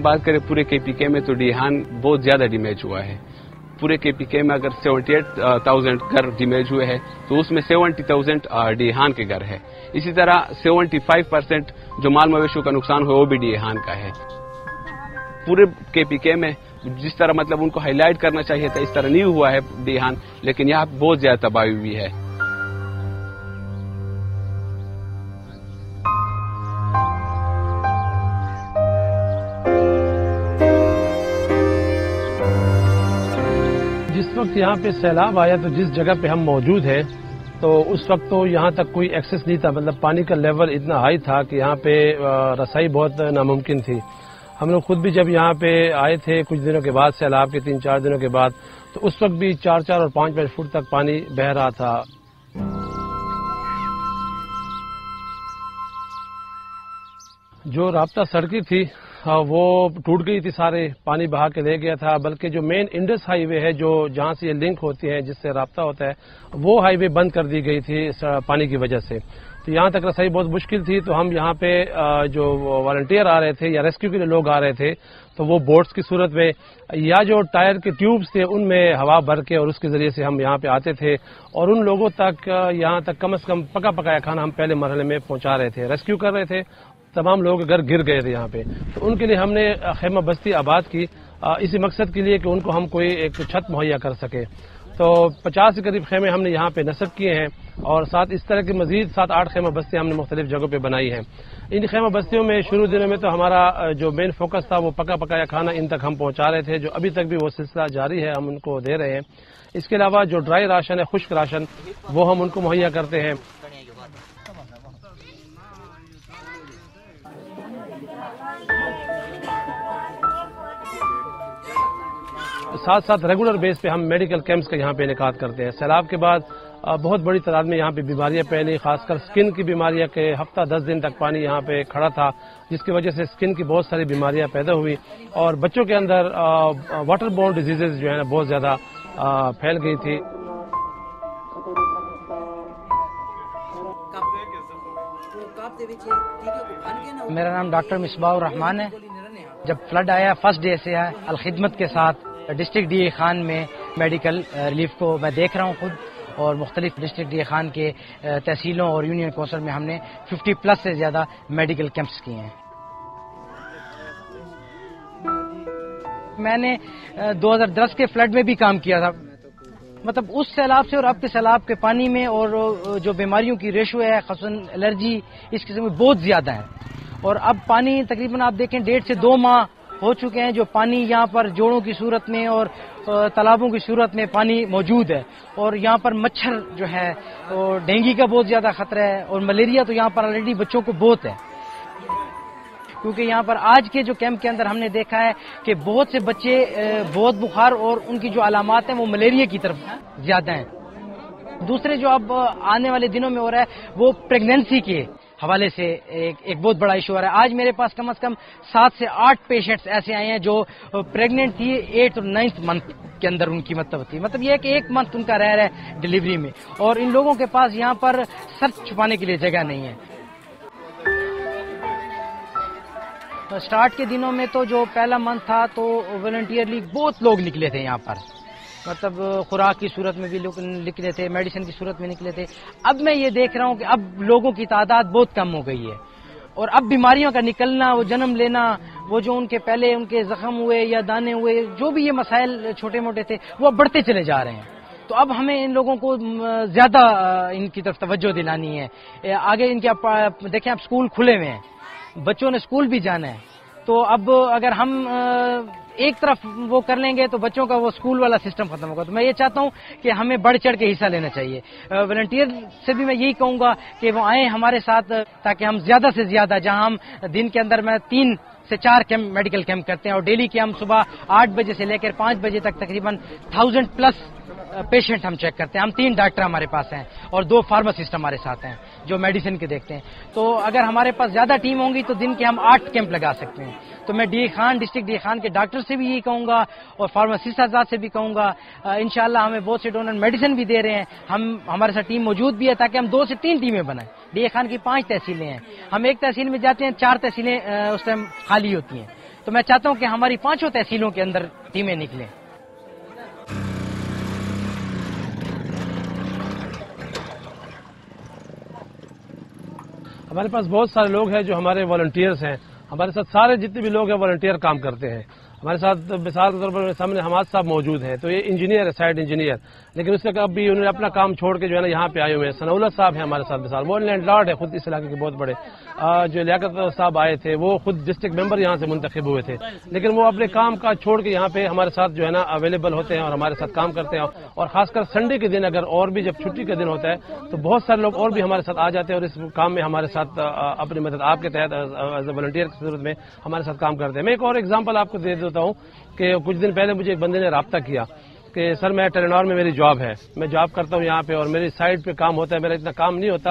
بات کریں پورے کے پی کے میں تو ڈیہان بہت زیادہ ڈیمیج ہوا ہے. پورے کے پی کے میں اگر 78,000 گھر ڈیمیج ہوئے ہیں تو اس میں 70,000 ڈیہان کے گھر ہے. اسی طرح 75% جو مال مویشیوں کا نقصان ہوا وہ بھی ڈیہان کا ہے. پورے کے پی کے میں جس طرح مطلب ان کو ہائی لائٹ کرنا چاہیے تھا اس طرح نہیں ہوا ہے ڈیہان، لیکن یہاں بہت زیادہ تباہی ہوئی ہے. جس وقت یہاں پہ سیلاب آیا تو جس جگہ پہ ہم موجود ہیں تو اس وقت تو یہاں تک کوئی ایکسس نہیں تھا، مطلب پانی کا لیول اتنا ہائی تھا کہ یہاں پہ رسائی بہت ناممکن تھی. ہم لوگ خود بھی جب یہاں پہ آئے تھے کچھ دنوں کے بعد، سیلاب کے 3-4 دنوں کے بعد، تو اس وقت بھی 4 اور 5 فٹ تک پانی بہہ رہا تھا. جو رابطہ سڑکیں تھی وہ ٹوٹ گئی تھی، سارے پانی بہا کے لے گیا تھا. بلکہ جو مین انڈس ہائی وے ہے جو جہاں سے یہ لنک ہوتی ہے جس سے رابطہ ہوتا ہے وہ ہائی وے بند کر دی گئی تھی پانی کی وجہ سے. تو یہاں تک رسائی بہت مشکل تھی. تو ہم یہاں پہ جو والنٹیئر آ رہے تھے یا ریسکیو کے لیے لوگ آ رہے تھے تو وہ بوٹس کی صورت میں یا جو ٹائر کے ٹیوبز تھے ان میں ہوا بھر کے اور اس کے ذریعے سے ہم یہاں پہ آتے تھے اور ان لوگوں تک یہاں تک کم از کم پکا پکایا کھانا ہم پہلے مرحلے میں پہنچا رہے تھے، ریسکیو کر رہے تھے. تمام لوگ گھر گر گئے تھے یہاں پہ، تو ان کے لیے ہم نے خیمہ بستی آباد کی اسی مقصد کے لیے کہ ان کو ہم کوئی ایک چھت مہیا کر سکے. تو 50 کے قریب خیمے ہم نے یہاں پہ نصب کیے ہیں اور ساتھ اس طرح کی مزید 7-8 خیمہ بستیاں ہم نے مختلف جگہوں پہ بنائی ہیں. ان خیمہ بستیوں میں شروع دنوں میں تو ہمارا جو مین فوکس تھا وہ پکا پکایا کھانا ان تک ہم پہنچا رہے تھے، جو ابھی تک بھی وہ سلسلہ جاری ہے، ہم ان کو دے رہے ہیں. اس کے علاوہ جو ڈرائی راشن ہے، خشک راشن، وہ ہم ان کو مہیا کرتے ہیں. ساتھ ساتھ ریگولر بیس پہ ہم میڈیکل کیمپس کا یہاں پہ انعقاد کرتے ہیں. سیلاب کے بعد بہت بڑی تعداد میں یہاں پہ بیماریاں پھیلی، خاص کر سکن کی بیماریاں کے ہفتہ 10 دن تک پانی یہاں پہ کھڑا تھا، جس کی وجہ سے سکن کی بہت ساری بیماریاں پیدا ہوئی اور بچوں کے اندر واٹر بورن ڈیزیزز جو ہے نا بہت زیادہ پھیل گئی تھی. میرا نام ڈاکٹر مصباح الرحمان ہے. جب فلڈ آیا فرسٹ ڈے سے الخدمت کے ساتھ ڈسٹرکٹ ڈی اے خان میں میڈیکل ریلیف کو میں دیکھ رہا ہوں خود، اور مختلف ڈسٹرکٹ ڈی اے خان کے تحصیلوں اور یونین کونسل میں ہم نے 50+ سے زیادہ میڈیکل کیمپس کیے ہیں. میں نے 2010 کے فلڈ میں بھی کام کیا تھا. مطلب اس سیلاب سے اور اب کے سیلاب کے پانی میں اور جو بیماریوں کی ریشو ہے، خصوصاً الرجی اس قسم میں بہت زیادہ ہے. اور اب پانی تقریباً آپ دیکھیں 1.5 سے 2 ماہ ہو چکے ہیں جو پانی یہاں پر جوڑوں کی صورت میں اور تالابوں کی صورت میں پانی موجود ہے. اور یہاں پر مچھر جو ہے ڈینگی کا بہت زیادہ خطرہ ہے اور ملیریا تو یہاں پر آلریڈی بچوں کو بہت ہے. کیونکہ یہاں پر آج کے جو کیمپ کے اندر ہم نے دیکھا ہے کہ بہت سے بچے بہت بخار اور ان کی جو علامات ہیں وہ ملیریا کی طرف زیادہ ہیں. دوسرے جو اب آنے والے دنوں میں ہو رہا ہے وہ پریگنینسی کے حوالے سے ایک بہت بڑا ایشو آ رہا ہے. آج میرے پاس کم از کم 7 سے 8 پیشنٹس ایسے آئے ہیں جو پریگننٹ تھی 8 اور 9 منتھ کے اندر ان کی مطلب یہ ہے کہ 1 منتھ ان کا رہ رہا ہے ڈلیوری میں، اور ان لوگوں کے پاس یہاں پر سر چھپانے کے لیے جگہ نہیں ہے. سٹارٹ کے دنوں میں تو جو پہلا منتھ تھا تو والنٹیئرلی بہت لوگ نکلے تھے یہاں پر، مطلب خوراک کی صورت میں بھی لوگ نکلے تھے، میڈیسن کی صورت میں نکلے تھے. اب میں یہ دیکھ رہا ہوں کہ اب لوگوں کی تعداد بہت کم ہو گئی ہے اور اب بیماریوں کا نکلنا، وہ جنم لینا، وہ جو ان کے پہلے ان کے زخم ہوئے یا دانے ہوئے، جو بھی یہ مسائل چھوٹے موٹے تھے وہ اب بڑھتے چلے جا رہے ہیں. تو اب ہمیں ان لوگوں کو زیادہ ان کی طرف توجہ دلانی ہے. آگے ان کے دیکھیں اب اسکول کھلے ہوئے ہیں، بچوں نے اسکول بھی جانا ہے. تو اب اگر ہم ایک طرف وہ کر لیں گے تو بچوں کا وہ اسکول والا سسٹم ختم ہوگا. تو میں یہ چاہتا ہوں کہ ہمیں بڑھ چڑھ کے حصہ لینا چاہیے. والنٹیئر سے بھی میں یہی کہوں گا کہ وہ آئیں ہمارے ساتھ تاکہ ہم زیادہ سے زیادہ، جہاں ہم دن کے اندر میں 3 سے 4 کیمپ میڈیکل کیمپ کرتے ہیں اور ڈیلی کے ہم صبح 8 بجے سے لے کر 5 بجے تک تقریباً 1000+ پیشنٹ ہم چیک کرتے ہیں. ہم 3 ڈاکٹر ہمارے پاس ہیں اور 2 فارماسسٹ ہمارے ساتھ ہیں جو میڈیسن کے دیکھتے ہیں. تو اگر ہمارے پاس زیادہ ٹیم ہوں گی تو دن کے ہم 8 کیمپ لگا سکتے ہیں. تو میں ڈسٹرکٹ ڈی اے خان کے ڈاکٹر سے بھی یہی کہوں گا اور فارماسسٹ حضرات سے بھی کہوں گا. انشاءاللہ ہمیں بہت سے ڈونر میڈیسن بھی دے رہے ہیں، ہمارے ساتھ ٹیم موجود بھی ہے تاکہ ہم 2 سے 3 ٹیمیں بنائیں. ڈی اے خان کی 5 تحصیلیں ہیں، ہم ایک تحصیل میں جاتے ہیں 4 تحصیلیں اس ٹائم خالی ہوتی ہیں. تو میں چاہتا ہوں کہ ہماری 5 تحصیلوں کے اندر ٹیمیں نکلیں. ہمارے پاس بہت سارے لوگ ہیں جو ہمارے والنٹیئرز ہیں. ہمارے ساتھ سارے جتنے بھی لوگ ہیں والنٹیئر کام کرتے ہیں. ہمارے ساتھ مثال کے طور پر سامنے حماد صاحب موجود ہیں, تو یہ انجینئر ہے, سائٹ انجینئر, لیکن اس کے اب بھی انہوں نے اپنا کام چھوڑ کے جو ہے نا یہاں پہ آئے ہوئے ہیں. ثناء اللہ صاحب ہیں ہمارے ساتھ مثال, وہ لینڈ لارڈ ہے خود اس علاقے کے بہت بڑے. جو لیاقت صاحب آئے تھے وہ خود ڈسٹرکٹ ممبر یہاں سے منتخب ہوئے تھے, لیکن وہ اپنے کام کا چھوڑ کے یہاں پہ ہمارے ساتھ جو ہے نا اویلیبل ہوتے ہیں اور ہمارے ساتھ کام کرتے ہیں. اور خاص کر سنڈے کے دن اگر اور بھی جب چھٹی کا دن ہوتا ہے تو بہت سارے لوگ اور بھی ہمارے ساتھ آ جاتے ہیں اور اس کام میں ہمارے ساتھ اپنی مدد آپ کے تحت ایز اے والنٹیئر کی صورت میں ہمارے ساتھ کام کرتے ہیں. میں ایک اور ایگزامپل آپ کو دے دیتا ہوں کہ کچھ دن پہلے مجھے ایک بندے نے رابطہ کیا کہ سر میں ٹیلنور میں میری جاب ہے, میں جاب کرتا ہوں یہاں پہ اور میری سائٹ پہ کام ہوتا ہے, میرا اتنا کام نہیں ہوتا,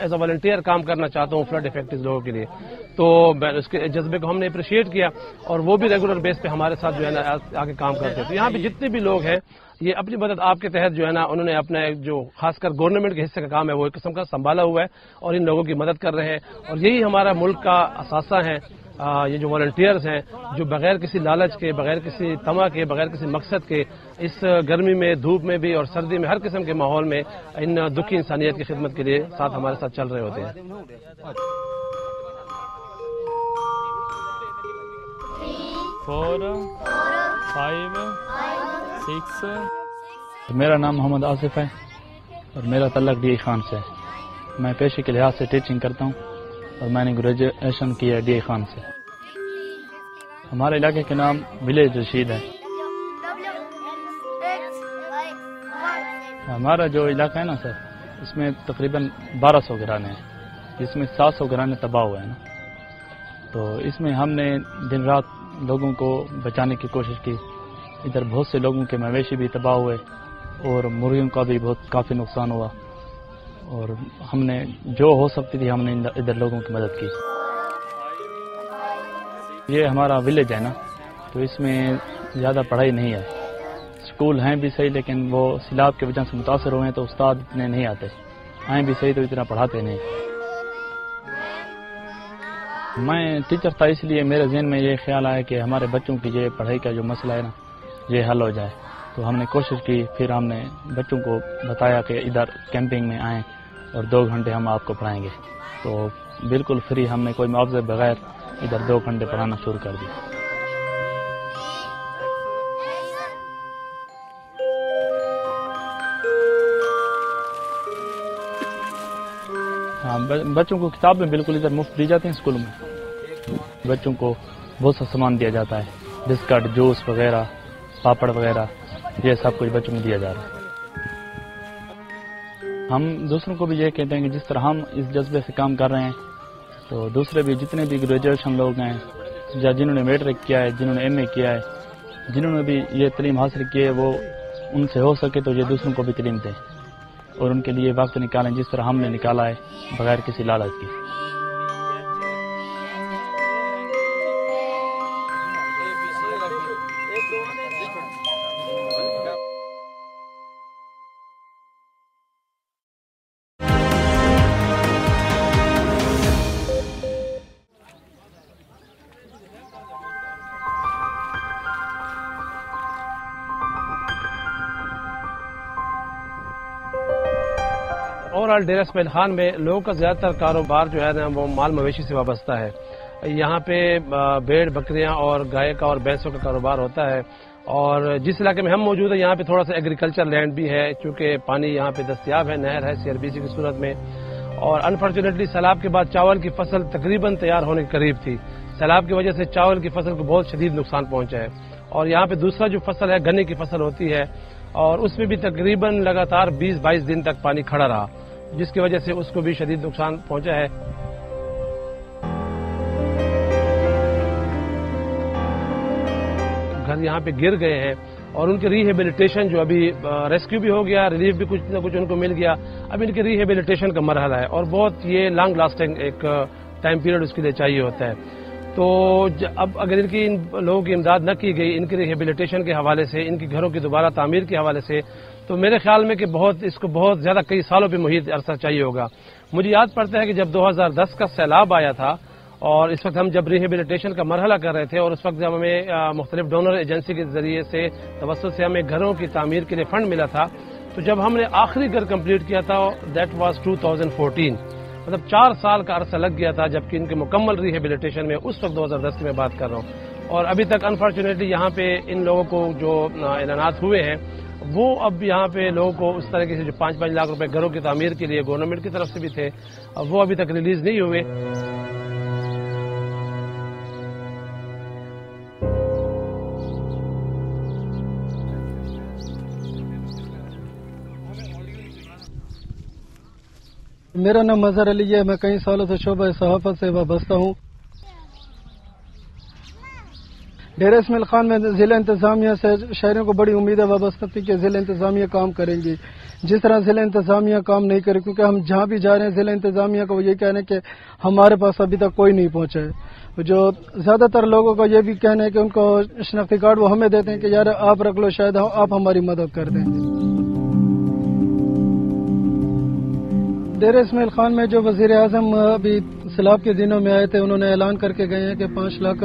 ایز اے والنٹیئر کام کرنا چاہتا ہوں فلڈ افیکٹڈ لوگوں کے لیے. تو اس کے جذبے کو ہم نے اپریشیٹ کیا اور وہ بھی ریگولر بیس پہ ہمارے ساتھ جو ہے نا آگے کام کرتے ہیں. تو یہاں پہ جتنے بھی لوگ ہیں یہ اپنی مدد آپ کے تحت جو ہے نا انہوں نے اپنا جو خاص کر گورنمنٹ کے حصے کا کام ہے وہ ایک قسم کا سنبھالا ہوا ہے اور ان لوگوں کی مدد کر رہے ہیں. اور یہی ہمارا ملک کا اثاثہ ہے, یہ جو والنٹیئرز ہیں جو بغیر کسی لالچ کے, بغیر کسی طمع کے, بغیر کسی مقصد کے اس گرمی میں, دھوپ میں بھی اور سردی میں ہر قسم کے ماحول میں ان دکھی انسانیت کی خدمت کے لیے ساتھ ہمارے ساتھ چل رہے ہوتے ہیں. 4 5 6. میرا نام محمد آصف ہے اور میرا تعلق ڈی خان سے ہے. میں پیشے کے لحاظ سے ٹیچنگ کرتا ہوں اور میں نے گریجویشن کی ہے ڈی خان سے. ہمارے علاقے کے نام ولیج رشید ہے. ہمارا جو علاقہ ہے نا سر, اس میں تقریباً 1200 گھرانے ہیں, جس میں 700 گھرانے تباہ ہوئے ہیں نا. تو اس میں ہم نے دن رات لوگوں کو بچانے کی کوشش کی. ادھر بہت سے لوگوں کے مویشی بھی تباہ ہوئے اور مرغیوں کا بھی کافی نقصان ہوا, اور ہم نے جو ہو سکتی تھی ہم نے ادھر لوگوں کی مدد کی. یہ ہمارا ولیج ہے نا, تو اس میں زیادہ پڑھائی نہیں ہے. اسکول ہیں بھی صحیح لیکن وہ سیلاب کی وجہ سے متاثر ہوئے ہیں تو استاد اتنے نہیں آتے, آئیں بھی صحیح تو اتنا پڑھاتے نہیں. میں ٹیچر تھا اس لیے میرے ذہن میں یہ خیال آیا کہ ہمارے بچوں کی یہ پڑھائی کا جو مسئلہ ہے نا یہ حل ہو جائے. تو ہم نے کوشش کی, پھر ہم نے بچوں کو بتایا کہ ادھر کیمپنگ میں آئیں اور 2 گھنٹے ہم آپ کو پڑھائیں گے. تو بالکل فری ہم نے کوئی معاوضے بغیر ادھر 2 گھنٹے پڑھانا شروع کر دیا. ہاں, بچوں کو کتابیں بالکل ادھر مفت دی جاتی ہیں اسکول میں. بچوں کو بہت سا سامان دیا جاتا ہے, بسکٹ, جوس وغیرہ, پاپڑ وغیرہ, یہ سب کچھ بچوں کو دیا جا رہا ہے. ہم دوسروں کو بھی یہ کہتے ہیں کہ جس طرح ہم اس جذبے سے کام کر رہے ہیں تو دوسرے بھی جتنے بھی گریجویشن لوگ ہیں یا جنہوں نے میٹرک کیا ہے, جنہوں نے ایم اے کیا ہے, جنہوں نے بھی یہ تعلیم حاصل کی ہے, وہ ان سے ہو سکے تو یہ دوسروں کو بھی تعلیم دیں اور ان کے لیے وقت نکالیں جس طرح ہم نے نکالا ہے بغیر کسی لالچ کی. اوورآل ڈیرہ اسماعیل خان میں لوگوں کا زیادہ تر کاروبار جو ہے نا وہ مال مویشی سے وابستہ ہے. یہاں پہ بھیڑ, بکریاں اور گائے کا اور بھینسوں کا کاروبار ہوتا ہے. اور جس علاقے میں ہم موجود ہیں یہاں پہ تھوڑا سا ایگریکلچر لینڈ بھی ہے, چونکہ پانی یہاں پہ دستیاب ہے, نہر ہے CRBC کی صورت میں. اور انفارچونیٹلی سیلاب کے بعد چاول کی فصل تقریباً تیار ہونے کے قریب تھی. سیلاب کی وجہ سے چاول کی فصل کو بہت شدید نقصان پہنچا ہے. اور یہاں پہ دوسرا جو فصل ہے گنے کی فصل ہوتی ہے, اور اس میں بھی تقریباً لگاتار 20-22 دن تک پانی کھڑا رہا, جس کی وجہ سے اس کو بھی شدید نقصان پہنچا ہے. گھر یہاں پہ گر گئے ہیں اور ان کی ریہیبلیٹیشن جو ابھی ریسکیو بھی ہو گیا, ریلیف بھی کچھ نہ کچھ ان کو مل گیا, اب ان کی ریہیبلیٹیشن کا مرحلہ ہے اور بہت یہ لانگ لاسٹنگ ایک ٹائم پیریڈ اس کے لیے چاہیے ہوتا ہے. تو اب اگر ان لوگوں کی امداد نہ کی گئی ان کی ریہیبلیٹیشن کے حوالے سے, ان کی گھروں کی دوبارہ تعمیر کے حوالے سے, تو میرے خیال میں کہ اس کو بہت زیادہ کئی سالوں پہ محیط عرصہ چاہیے ہوگا. مجھے یاد پڑتا ہے کہ جب 2010 کا سیلاب آیا تھا اور اس وقت ہم جب ریہیبلیٹیشن کا مرحلہ کر رہے تھے اور اس وقت جب ہمیں مختلف ڈونر ایجنسی کے ذریعے سے توسط سے ہمیں گھروں کی تعمیر کے لیے فنڈ ملا تھا، تو جب ہم نے آخری گھر کمپلیٹ کیا تھا دیٹ واز 2014، مطلب 4 سال کا عرصہ لگ گیا تھا جبکہ ان کے مکمل ریہیبلیٹیشن میں اس وقت 2010 کی میں بات کر رہا ہوں، اور ابھی تک انفارچونیٹلی یہاں پہ ان لوگوں کو جو اعلانات ہوئے ہیں وہ اب یہاں پہ لوگوں کو اس طریقے سے جو 5-5 لاکھ روپے گھروں کی تعمیر کے لیے گورنمنٹ کی طرف سے بھی تھے وہ ابھی تک ریلیز نہیں ہوئے۔ میرا نام مظہر علی ہے، میں کئی سالوں سے شعبہ صحافت سے وابستہ ہوں۔ ڈیرہ اسماعیل خان میں ضلع انتظامیہ سے شہریوں کو بڑی امید ہے وابستہ تھی کہ ضلع انتظامیہ کام کریں گی، جس طرح ضلع انتظامیہ کام نہیں کرے، کیونکہ ہم جہاں بھی جا رہے ہیں ضلع انتظامیہ کو یہ کہنا ہے کہ ہمارے پاس ابھی تک کوئی نہیں پہنچا ہے۔ جو زیادہ تر لوگوں کا یہ بھی کہنا ہے کہ ان کو شناختی کارڈ وہ ہمیں دیتے ہیں کہ یار آپ رکھ لو، شاید آپ ہماری مدد کر دیں گے۔ ڈیرہ اسماعیل خان میں جو وزیر اعظم ابھی سیلاب کے دنوں میں آئے تھے، انہوں نے اعلان کر کے گئے ہیں کہ 5 لاکھ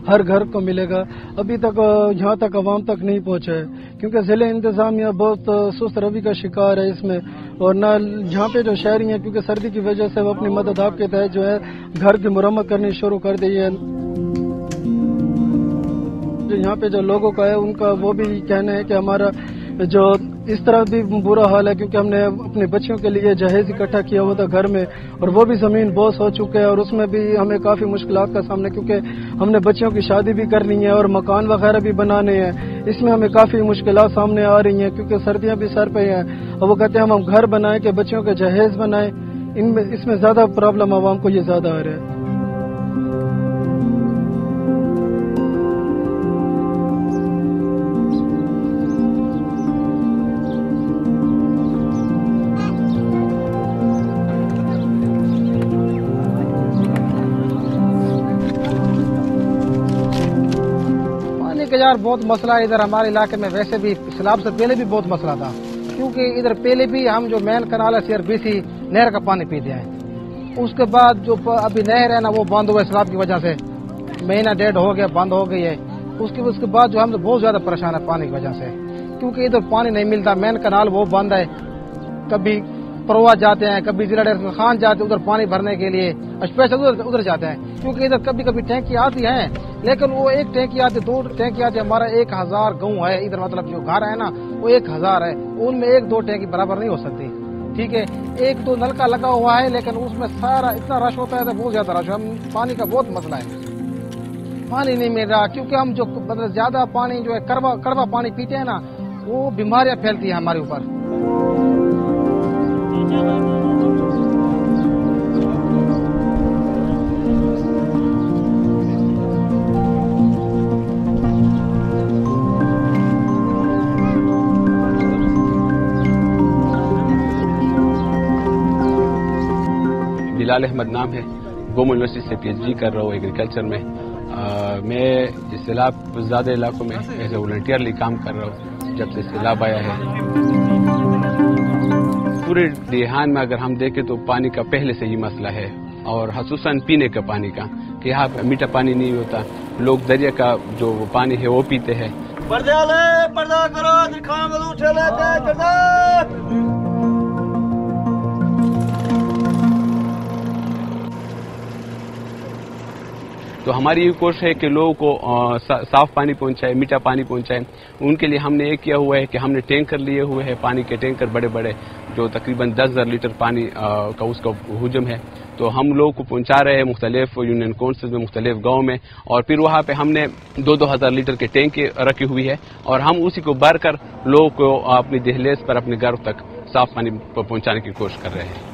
ہر گھر کو ملے گا، ابھی تک یہاں تک عوام تک نہیں پہنچا ہے، کیونکہ ضلع انتظامیہ بہت سست روی کا شکار ہے اس میں، اور نہ یہاں پہ جو شہری ہیں کیونکہ سردی کی وجہ سے وہ اپنی مدد آپ کے تحت جو ہے گھر کی مرمت کرنی شروع کر دی ہے۔ جو یہاں پہ جو لوگوں کا ہے ان کا وہ بھی کہنا ہے کہ ہمارا جو اس طرح بھی برا حال ہے، کیونکہ ہم نے اپنے بچیوں کے لیے جہیز اکٹھا کیا ہوا تھا گھر میں، اور وہ بھی زمین بوس ہو چکے ہیں، اور اس میں بھی ہمیں کافی مشکلات کا سامنا، کیونکہ ہم نے بچیوں کی شادی بھی کرنی ہے اور مکان وغیرہ بھی بنانے ہیں، اس میں ہمیں کافی مشکلات سامنے آ رہی ہیں، کیونکہ سردیاں بھی سر پہ ہیں، اور وہ کہتے ہیں ہم گھر بنائیں کہ بچیوں کے جہیز بنائیں، اس میں زیادہ پرابلم عوام کو یہ زیادہ آ رہا ہے۔ یار بہت مسئلہ ہے ادھر ہمارے علاقے میں، ویسے بھی سیلاب سے پہلے بھی بہت مسئلہ تھا، کیونکہ ادھر پہلے بھی ہم جو مین کنال ہے CRBC نہر کا پانی پیتے ہیں، اس کے بعد جو ابھی نہر ہے نا وہ بند ہوا ہے سیلاب کی وجہ سے، مہینہ 1.5 ہو گیا بند ہو گئی ہے، اس کے بعد جو ہم بہت زیادہ پریشان ہے پانی کی وجہ سے، کیونکہ ادھر پانی نہیں ملتا، مین کنال وہ بند ہے، کبھی پروا جاتے ہیں، کبھی ضلع ڈیر خان جاتے ہیں ادھر پانی بھرنے کے لیے، اسپیشل ادھر جاتے ہیں، کیونکہ ادھر کبھی کبھی ٹینکی آتی ہیں، لیکن وہ 1 ٹینکی آتی 2 ٹینکی آتی، ہمارا 1000 گاؤں ہے ادھر، مطلب جو گھر ہے نا وہ 1000 ہے، ان میں 1-2 ٹینکی برابر نہیں ہو سکتی، ٹھیک ہے، 1-2 نلکا لگا ہوا ہے، لیکن اس میں سارا اتنا رش ہوتا ہے، بہت زیادہ رش ہے، پانی کا بہت مسئلہ ہے، پانی نہیں مل رہا، کیونکہ ہم جو مطلب زیادہ پانی جو ہے کڑوا پانی پیتے ہیں نا، وہ بیماریاں پھیلتی ہیں ہمارے اوپر۔ بلال احمد نام ہے، گوم یونیورسٹی سے PhD کر رہا ہوں ایگریکلچر میں۔ میں اس سیلاب زیادہ علاقوں میں ایز اے والنٹیئرلی کام کر رہا ہوں جب سے سیلاب آیا ہے۔ پورے دیہان میں اگر ہم دیکھیں تو پانی کا پہلے سے ہی مسئلہ ہے، اور خصوصاً پینے کا پانی کا، کہ یہاں میٹھا پانی نہیں ہوتا، لوگ دریا کا جو پانی ہے وہ پیتے ہیں۔ تو ہماری یہ کوشش ہے کہ لوگوں کو صاف پانی پہنچائے، میٹھا پانی پہنچائے۔ ان کے لیے ہم نے یہ کیا ہوا ہے کہ ہم نے ٹینکر لیے ہوئے ہیں، پانی کے ٹینکر بڑے بڑے، جو تقریباً 10,000 لیٹر پانی کا اس کا حجم ہے، تو ہم لوگوں کو پہنچا رہے ہیں مختلف یونین کونسل میں، مختلف گاؤں میں، اور پھر وہاں پہ ہم نے 2,000 لیٹر کے ٹینکی رکھی ہوئی ہے، اور ہم اسی کو بھر کر لوگوں کو اپنی دہلیز پر اپنے گھر تک صاف پانی پہنچانے کی کوشش کر رہے ہیں۔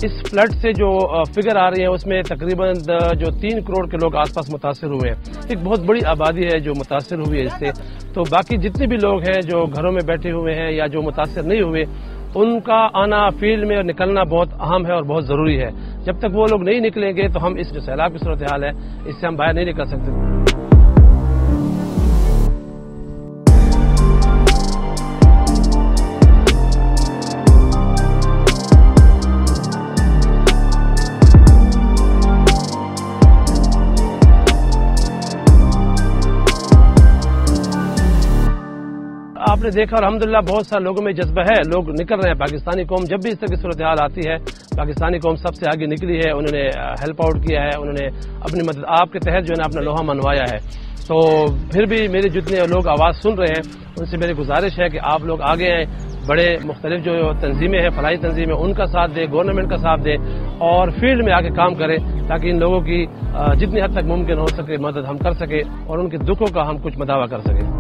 اس فلڈ سے جو فگر آ رہی ہے اس میں تقریباً جو 3 کروڑ کے لوگ آس پاس متاثر ہوئے ہیں، ایک بہت بڑی آبادی ہے جو متاثر ہوئی ہے اس سے۔ تو باقی جتنے بھی لوگ ہیں جو گھروں میں بیٹھے ہوئے ہیں یا جو متاثر نہیں ہوئے، ان کا آنا فیلڈ میں اور نکلنا بہت اہم ہے اور بہت ضروری ہے. جب تک وہ لوگ نہیں نکلیں گے تو ہم اس جو سیلاب کی صورتحال ہے اس سے ہم باہر نہیں نکل سکتے. آپ نے دیکھا الحمدللہ بہت سارے لوگوں میں جذبہ ہے, لوگ نکل رہے ہیں. پاکستانی قوم جب بھی اس طرح کی صورتحال آتی ہے پاکستانی قوم سب سے آگے نکلی ہے, انہوں نے ہیلپ آؤٹ کیا ہے, انہوں نے اپنی مدد آپ کے تحت جو ہے اپنا لوہا منوایا ہے. تو پھر بھی میرے جتنے لوگ آواز سن رہے ہیں ان سے میری گزارش ہے کہ آپ لوگ آگے آئیں, بڑے مختلف جو تنظیمیں ہیں, فلاحی تنظیمیں, ان کا ساتھ دیں, گورنمنٹ کا ساتھ دیں اور فیلڈ میں آ کے کام کریں تاکہ ان لوگوں کی جتنی حد تک ممکن ہو سکے مدد ہم کر سکیں اور ان کے دکھوں کا ہم کچھ مداوع کر سکیں.